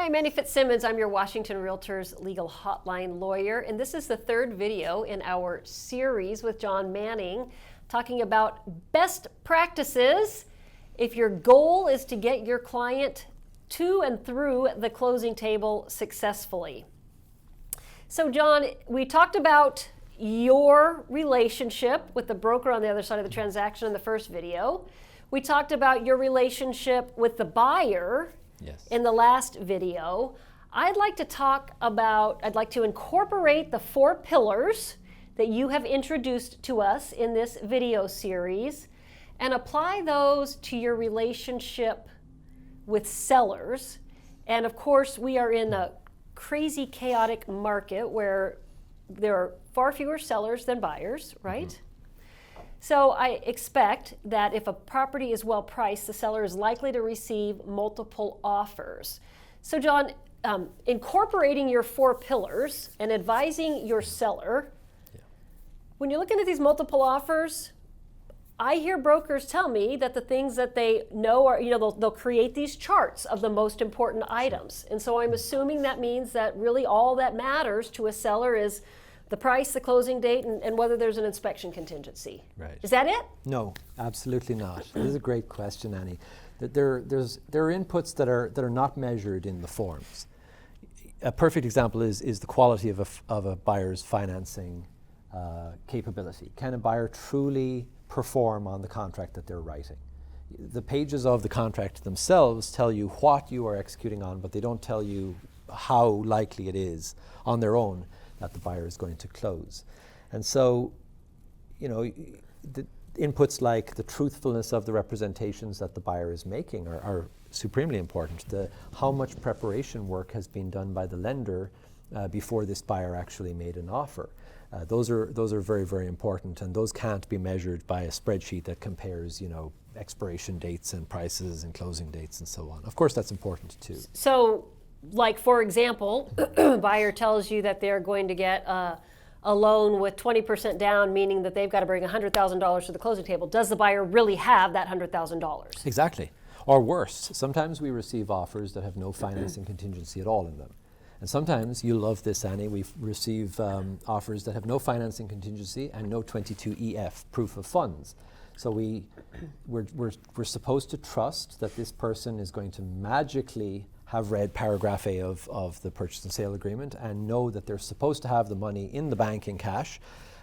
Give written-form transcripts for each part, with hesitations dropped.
I'm Annie Fitzsimmons. I'm your Washington REALTORS legal hotline lawyer, and this is the third video in our series with John Manning talking about best practices if your goal is to get your client to and through the closing table successfully. So John, we talked about your relationship with the broker on the other side of the transaction in the first video. We talked about your relationship with the buyer in the last video. I'd like to incorporate the 4 pillars that you have introduced to us in this video series and apply those to your relationship with sellers. And of course, we are in a crazy, chaotic market where there are far fewer sellers than buyers, right? Mm-hmm. So I expect that if a property is well priced, the seller is likely to receive multiple offers. So John, incorporating your 4 pillars and advising your seller, when you're looking at these multiple offers, I hear brokers tell me that the things that they know are, they'll create these charts of the most important items. And so I'm assuming that means that really all that matters to a seller is the price, the closing date, and whether there's an inspection contingency. Right. Is that it? No, absolutely not. This is a great question, Annie. There are inputs that are not measured in the forms. A perfect example is the quality of a buyer's financing capability. Can a buyer truly perform on the contract that they're writing? The pages of the contract themselves tell you what you are executing on, but they don't tell you how likely it is on their own that the buyer is going to close. And so, the inputs like the truthfulness of the representations that the buyer is making are supremely important. How much preparation work has been done by the lender before this buyer actually made an offer. Those are very, very important, and those can't be measured by a spreadsheet that compares, expiration dates and prices and closing dates and so on. Of course, that's important too. So, like for example, buyer tells you that they're going to get a loan with 20% down, meaning that they've got to bring $100,000 to the closing table. Does the buyer really have that $100,000? Exactly, or worse. Sometimes we receive offers that have no financing contingency at all in them. And sometimes, you love this, Annie, we receive offers that have no financing contingency and no 22EF, proof of funds. So we're supposed to trust that this person is going to magically have read paragraph A of the purchase and sale agreement and know that they're supposed to have the money in the bank in cash,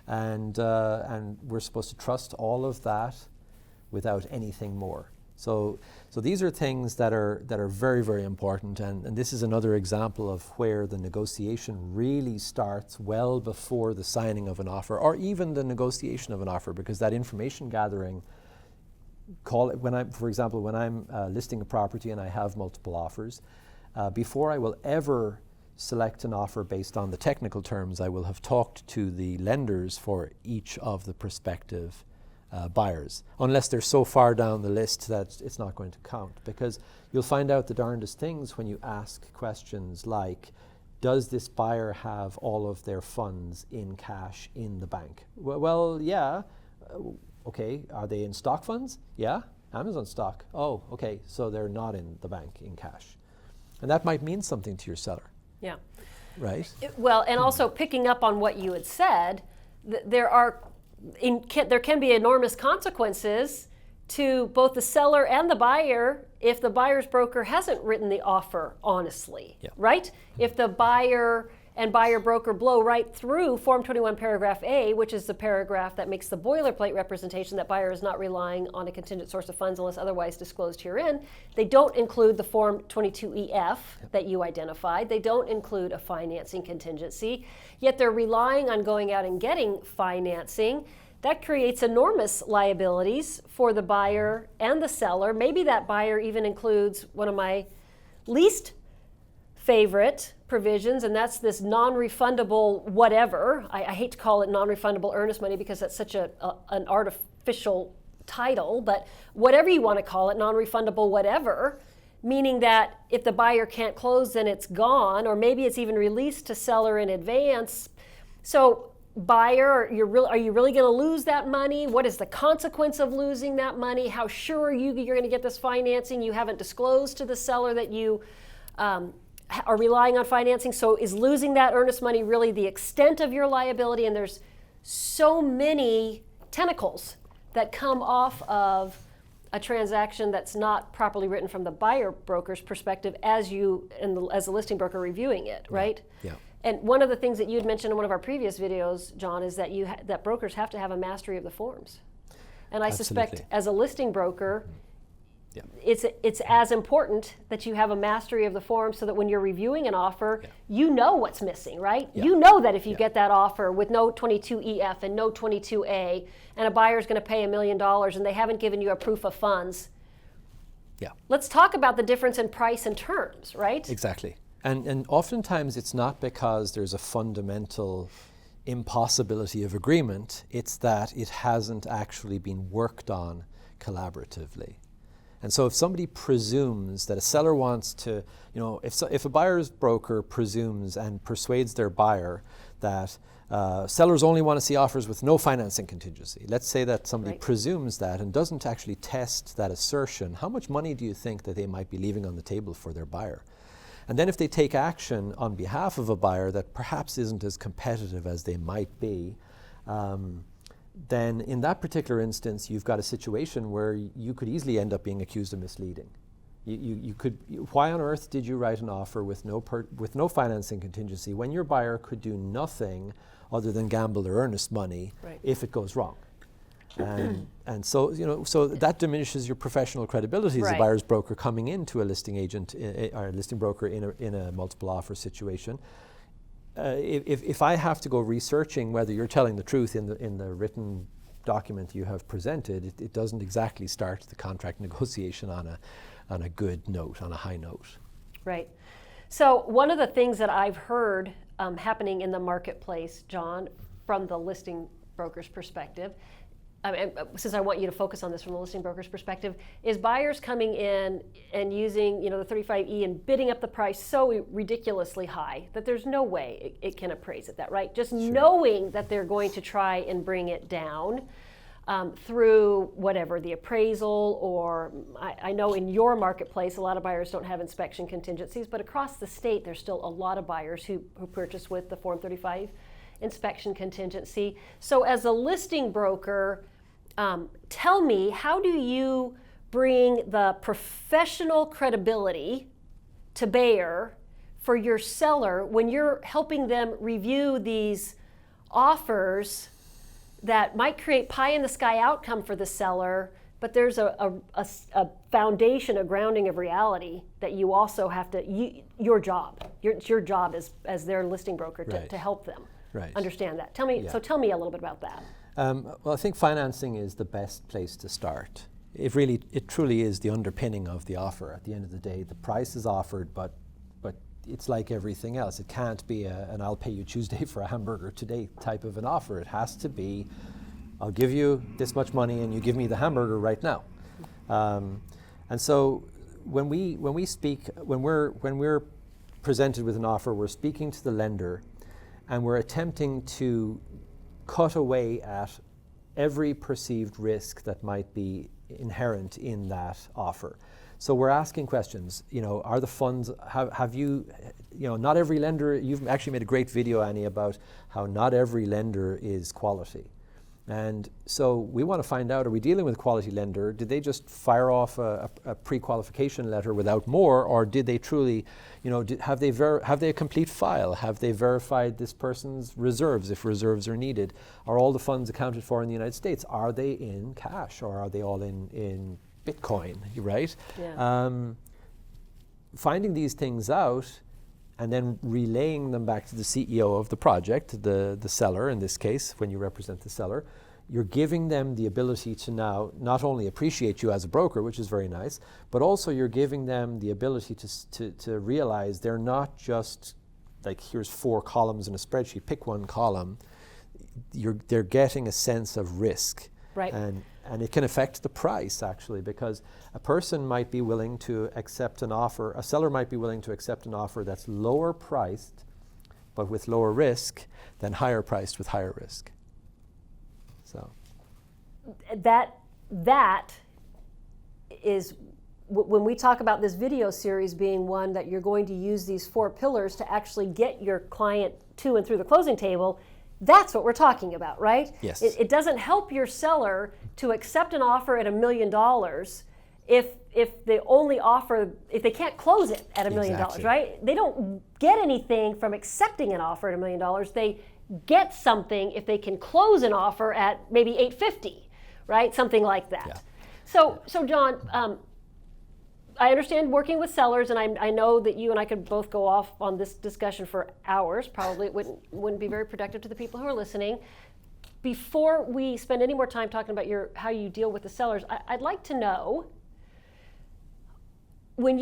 and we're supposed to trust all of that without anything more. So these are things that are very, very important, and this is another example of where the negotiation really starts well before the signing of an offer, or even the negotiation of an offer, because that information gathering, for example, when I'm listing a property and I have multiple offers, before I will ever select an offer based on the technical terms, I will have talked to the lenders for each of the prospective buyers, unless they're so far down the list that it's not going to count. Because you'll find out the darndest things when you ask questions like, does this buyer have all of their funds in cash in the bank? Well, yeah. Okay, are they in stock funds? Yeah, Amazon stock. Oh, okay, so they're not in the bank in cash. And that might mean something to your seller. Yeah. Right? Well, and also picking up on what you had said, there can be enormous consequences to both the seller and the buyer if the buyer's broker hasn't written the offer honestly, right? If the buyer and buyer broker blow right through Form 21 paragraph A, which is the paragraph that makes the boilerplate representation that buyer is not relying on a contingent source of funds unless otherwise disclosed herein. They don't include the Form 22EF that you identified. They don't include a financing contingency, yet they're relying on going out and getting financing. That creates enormous liabilities for the buyer and the seller. Maybe that buyer even includes one of my least favorite provisions, and that's this non-refundable whatever. I hate to call it non-refundable earnest money because that's such an artificial title, but whatever you want to call it, non-refundable whatever, meaning that if the buyer can't close, then it's gone, or maybe it's even released to seller in advance. So buyer, are you really going to lose that money? What is the consequence of losing that money? How sure are you that you're going to get this financing? You haven't disclosed to the seller that you are relying on financing. So is losing that earnest money really the extent of your liability? And there's so many tentacles that come off of a transaction that's not properly written from the buyer broker's perspective as you, as a listing broker reviewing it, right? Yeah. And one of the things that you had mentioned in one of our previous videos, John, is that that brokers have to have a mastery of the forms. And I suspect as a listing broker, it's as important that you have a mastery of the forms so that when you're reviewing an offer, you know what's missing, right? You know that if you get that offer with no 22EF and no 22A, and a buyer's going to pay $1 million and they haven't given you a proof of funds. Yeah. Let's talk about the difference in price and terms, right? Exactly. And oftentimes it's not because there's a fundamental impossibility of agreement, it's that it hasn't actually been worked on collaboratively. And so if somebody presumes that a seller wants to, if a buyer's broker presumes and persuades their buyer that sellers only want to see offers with no financing contingency. Let's say that somebody presumes that and doesn't actually test that assertion. How much money do you think that they might be leaving on the table for their buyer? And then if they take action on behalf of a buyer that perhaps isn't as competitive as they might be, then in that particular instance, you've got a situation where you could easily end up being accused of misleading. Why on earth did you write an offer with no financing contingency when your buyer could do nothing other than gamble their earnest money if it goes wrong? And so, so that diminishes your professional credibility as a buyer's broker coming into a listing agent or a listing broker in a multiple offer situation. If I have to go researching whether you're telling the truth in the written document you have presented, it doesn't exactly start the contract negotiation on a good note, on a high note. Right. So one of the things that I've heard happening in the marketplace, John, from the listing broker's perspective, since I want you to focus on this from the listing broker's perspective, is buyers coming in and using the 35E and bidding up the price so ridiculously high that there's no way it can appraise at that, right? Just knowing that they're going to try and bring it down through whatever, the appraisal, or I know in your marketplace a lot of buyers don't have inspection contingencies, but across the state there's still a lot of buyers who purchase with the Form 35 inspection contingency. So as a listing broker, tell me, how do you bring the professional credibility to bear for your seller when you're helping them review these offers that might create pie-in-the-sky outcome for the seller, but there's a foundation, a grounding of reality that you also have to, your job as their listing broker to help them understand that. Tell me a little bit about that. Well, I think financing is the best place to start. It truly is the underpinning of the offer. At the end of the day, the price is offered, but it's like everything else. It can't be an I'll pay you Tuesday for a hamburger today type of an offer. It has to be, I'll give you this much money and you give me the hamburger right now. And so when we're presented with an offer, we're speaking to the lender and we're attempting to cut away at every perceived risk that might be inherent in that offer. So we're asking questions, are the funds, have you, not every lender, you've actually made a great video, Annie, about how not every lender is quality. And so we want to find out, are we dealing with a quality lender? Did they just fire off a pre-qualification letter without more, or did they truly, have they a complete file? Have they verified this person's reserves, if reserves are needed? Are all the funds accounted for in the United States? Are they in cash, or are they all in Bitcoin, right? Yeah. Finding these things out and then relaying them back to the CEO of the project, the seller in this case, when you represent the seller, you're giving them the ability to now not only appreciate you as a broker, which is very nice, but also you're giving them the ability to realize they're not just like, here's 4 columns in a spreadsheet, pick one column. They're getting a sense of risk. Right. And it can affect the price, actually, because a person might be willing to accept an offer, a seller might be willing to accept an offer that's lower priced, but with lower risk, than higher priced with higher risk. So that is when we talk about this video series being one that you're going to use these 4 pillars to actually get your client to and through the closing table, that's what we're talking about, right? Yes. It doesn't help your seller to accept an offer at $1 million if they only offer, if they can't close it at $1 million, Exactly. right? They don't get anything from accepting an offer at $1 million. They get something if they can close an offer at maybe $850, right? Something like that. Yeah. So John, I understand working with sellers, and I know that you and I could both go off on this discussion for hours. Probably it wouldn't be very productive to the people who are listening. Before we spend any more time talking about how you deal with the sellers, I'd like to know, when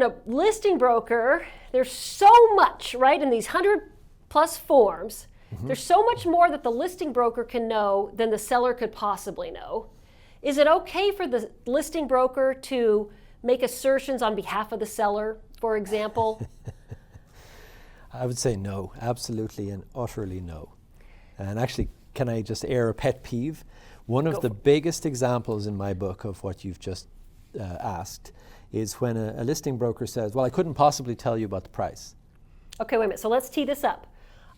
a listing broker, there's so much, right, in these 100+ forms, there's so much more that the listing broker can know than the seller could possibly know. Is it okay for the listing broker to make assertions on behalf of the seller, for example? I would say no, absolutely and utterly no. And actually, can I just air a pet peeve? One of the biggest examples in my book of what you've just asked is when a listing broker says, well, I couldn't possibly tell you about the price. Okay, wait a minute. So let's tee this up.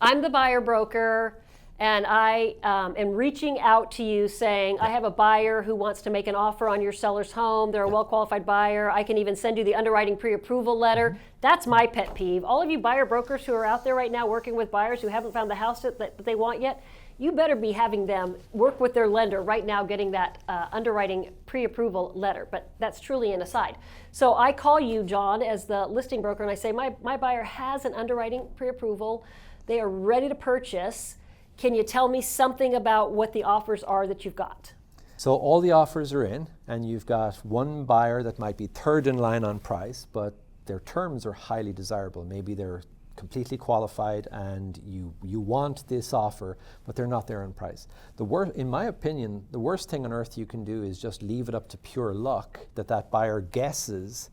I'm the buyer broker, and I am reaching out to you saying, I have a buyer who wants to make an offer on your seller's home. They're a well-qualified buyer. I can even send you the underwriting pre-approval letter. That's my pet peeve. All of you buyer brokers who are out there right now working with buyers who haven't found the house that they want yet, you better be having them work with their lender right now getting that underwriting pre-approval letter. But that's truly an aside. So I call you, John, as the listing broker, and I say, my buyer has an underwriting pre-approval. They are ready to purchase. Can you tell me something about what the offers are that you've got? So all the offers are in, and you've got one buyer that might be third in line on price, but their terms are highly desirable. Maybe they're completely qualified and you want this offer, but they're not there on price. In my opinion, the worst thing on earth you can do is just leave it up to pure luck that buyer guesses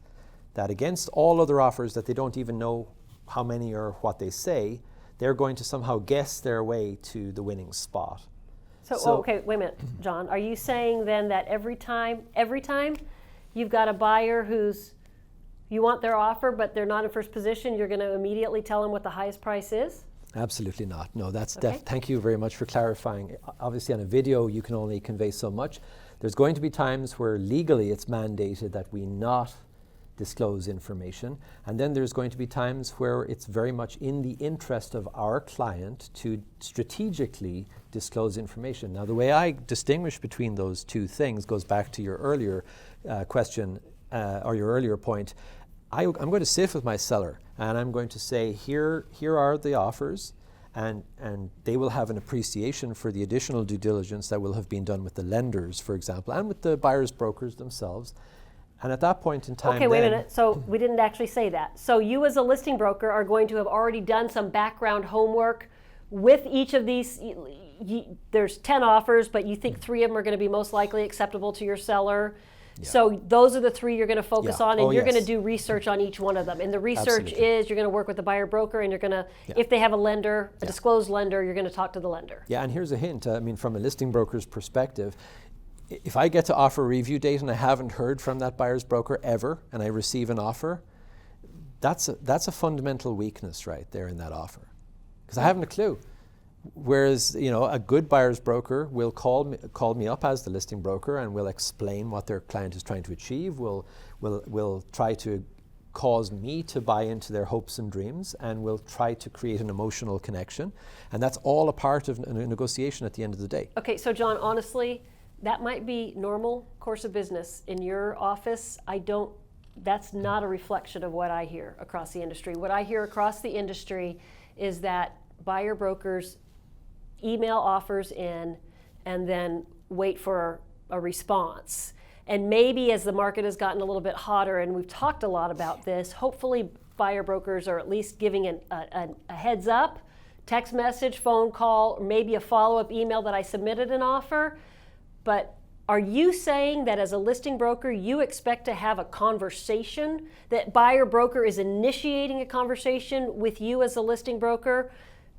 that against all other offers that they don't even know how many or what they say, they're going to somehow guess their way to the winning spot. So okay, wait a minute, John. Are you saying then that every time you've got a buyer you want their offer, but they're not in first position, you're going to immediately tell them what the highest price is? Absolutely not. No, that's Okay. thank you very much for clarifying. Obviously on a video you can only convey so much. There's going to be times where legally it's mandated that we not disclose information, and then there's going to be times where it's very much in the interest of our client to strategically disclose information. Now, the way I distinguish between those two things goes back to your earlier question or your earlier point. I'm going to sit with my seller and I'm going to say, here are the offers, and they will have an appreciation for the additional due diligence that will have been done with the lenders, for example, and with the buyers brokers themselves. And at that point in time, okay, wait a minute. So we didn't actually say that. So you as a listing broker are going to have already done some background homework with each of these. There's 10 offers, but you think 3 of them are going to be most likely acceptable to your seller. Yeah. So those are the 3 you're going to focus on, and you're going to do research on each one of them. And the research is you're going to work with the buyer broker, and you're going to, if they have a lender, a disclosed lender, you're going to talk to the lender. Yeah, and here's a hint. I mean, from a listing broker's perspective, if I get to offer review date and I haven't heard from that buyer's broker ever, and I receive an offer, that's a fundamental weakness right there in that offer, because I haven't a clue. Whereas, a good buyer's broker will call me up as the listing broker and will explain what their client is trying to achieve. Will try to cause me to buy into their hopes and dreams, and will try to create an emotional connection, and that's all a part of a negotiation at the end of the day. Okay, so John, honestly, that might be normal course of business in your office. That's not a reflection of what I hear across the industry. What I hear across the industry is that buyer brokers email offers in and then wait for a response. And maybe as the market has gotten a little bit hotter, and we've talked a lot about this, hopefully buyer brokers are at least giving a heads up, text message, phone call, or maybe a follow-up email that I submitted an offer. But are you saying that as a listing broker, you expect to have a conversation, that buyer broker is initiating a conversation with you as a listing broker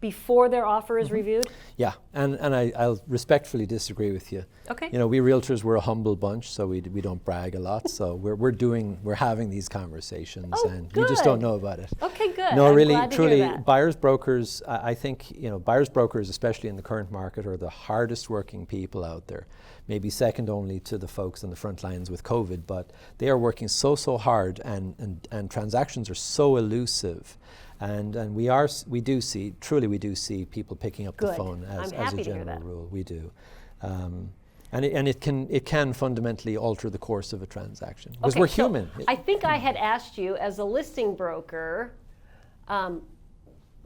before their offer is reviewed? Yeah, and I'll respectfully disagree with you. Okay. You know, we realtors, we're a humble bunch, so we don't brag a lot. So we're having these conversations, and you just don't know about it. Okay, good. No, I'm really, glad to truly, hear that. buyers brokers. I think buyers brokers, especially in the current market, are the hardest working people out there. Maybe second only to the folks on the front lines with COVID, but they are working so hard, and transactions are so elusive. And we do see people picking up the phone as a general rule. We do, and it can fundamentally alter the course of a transaction because we're human. I think I had asked you, as a listing broker,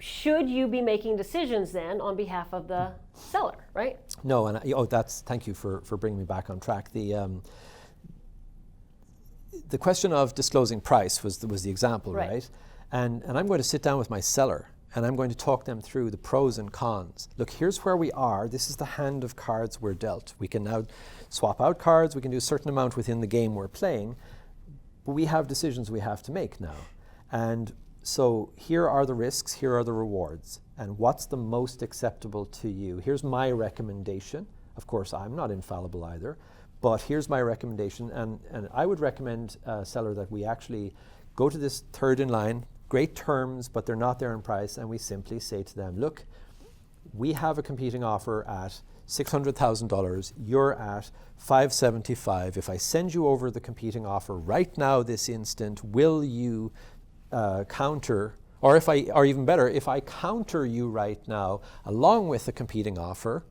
should you be making decisions then on behalf of the seller, right? No, and thank you for bringing me back on track. The question of disclosing price was the example, right? And I'm going to sit down with my seller and I'm going to talk them through the pros and cons. Look, here's where we are. This is the hand of cards we're dealt. We can now swap out cards. We can do a certain amount within the game we're playing. But we have decisions we have to make now. And so here are the risks, here are the rewards. And what's the most acceptable to you? Here's my recommendation. Of course, I'm not infallible either. But here's my recommendation. And I would recommend a seller that we actually go to this third in line, great terms, but they're not there in price, and we simply say to them, look, we have a competing offer at $600,000, you're at $575,000. If I send you over the competing offer right now, this instant, will you counter, or even better, if I counter you right now, along with the competing offer,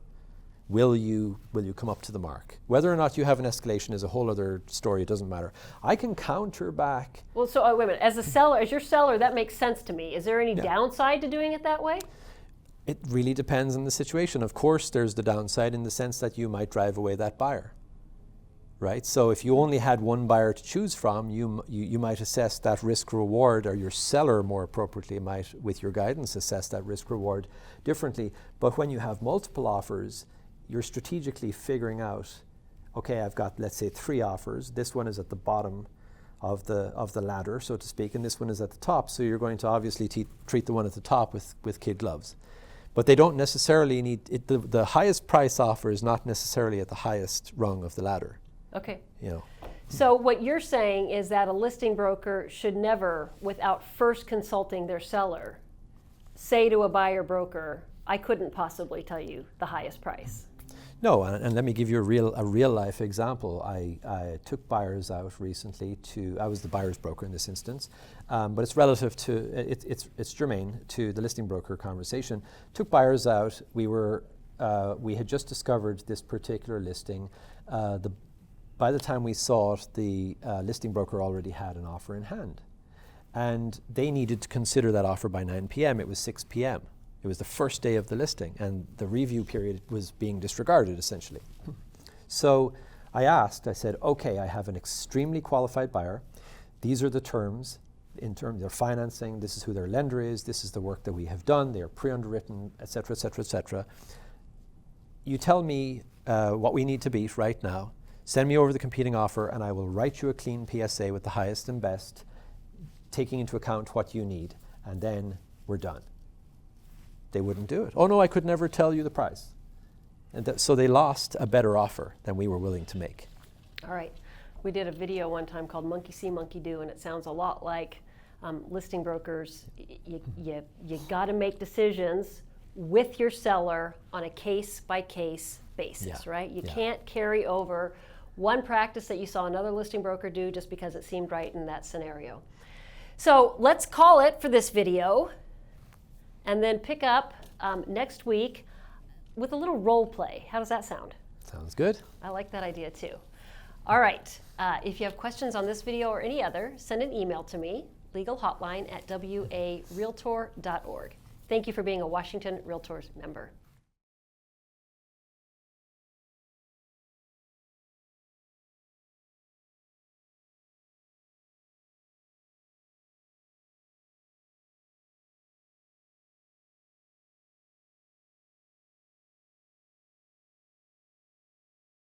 will you come up to the mark? Whether or not you have an escalation is a whole other story. It doesn't matter. I can counter back. Well, so wait a minute. As your seller, that makes sense to me. Is there any downside to doing it that way? It really depends on the situation. Of course, there's the downside in the sense that you might drive away that buyer, right? So if you only had one buyer to choose from, you might assess that risk reward, or your seller more appropriately might, with your guidance, assess that risk reward differently. But when you have multiple offers, you're strategically figuring out, okay, I've got, let's say, 3 offers. This one is at the bottom of the ladder, so to speak, and this one is at the top. So you're going to obviously treat the one at the top with kid gloves. But they don't necessarily need it. The highest price offer is not necessarily at the highest rung of the ladder. Okay. You know. So what you're saying is that a listing broker should never, without first consulting their seller, say to a buyer broker, I couldn't possibly tell you the highest price. No, and let me give you a real life example. I took buyers out recently I was the buyer's broker in this instance, but it's relative to, it's germane to the listing broker conversation. Took buyers out. We had just discovered this particular listing. By the time we saw it, the listing broker already had an offer in hand. And they needed to consider that offer by 9 p.m. It was 6 p.m. It was the first day of the listing, and the review period was being disregarded, essentially. So I said, okay, I have an extremely qualified buyer. These are the terms in terms of their financing. This is who their lender is. This is the work that we have done. They are pre-underwritten, et cetera, et cetera, et cetera. You tell me what we need to beat right now. Send me over the competing offer, and I will write you a clean PSA with the highest and best, taking into account what you need, and then we're done. They wouldn't do it. Oh no, I could never tell you the price. And so they lost a better offer than we were willing to make. All right. We did a video one time called Monkey See, Monkey Do, and it sounds a lot like listing brokers. You got to make decisions with your seller on a case-by-case basis, right? You can't carry over one practice that you saw another listing broker do just because it seemed right in that scenario. So let's call it for this video, and then pick up next week with a little role play. How does that sound? Sounds good. I like that idea too. All right, if you have questions on this video or any other, send an email to me, legalhotline@warealtor.org. Thank you for being a Washington REALTORS member.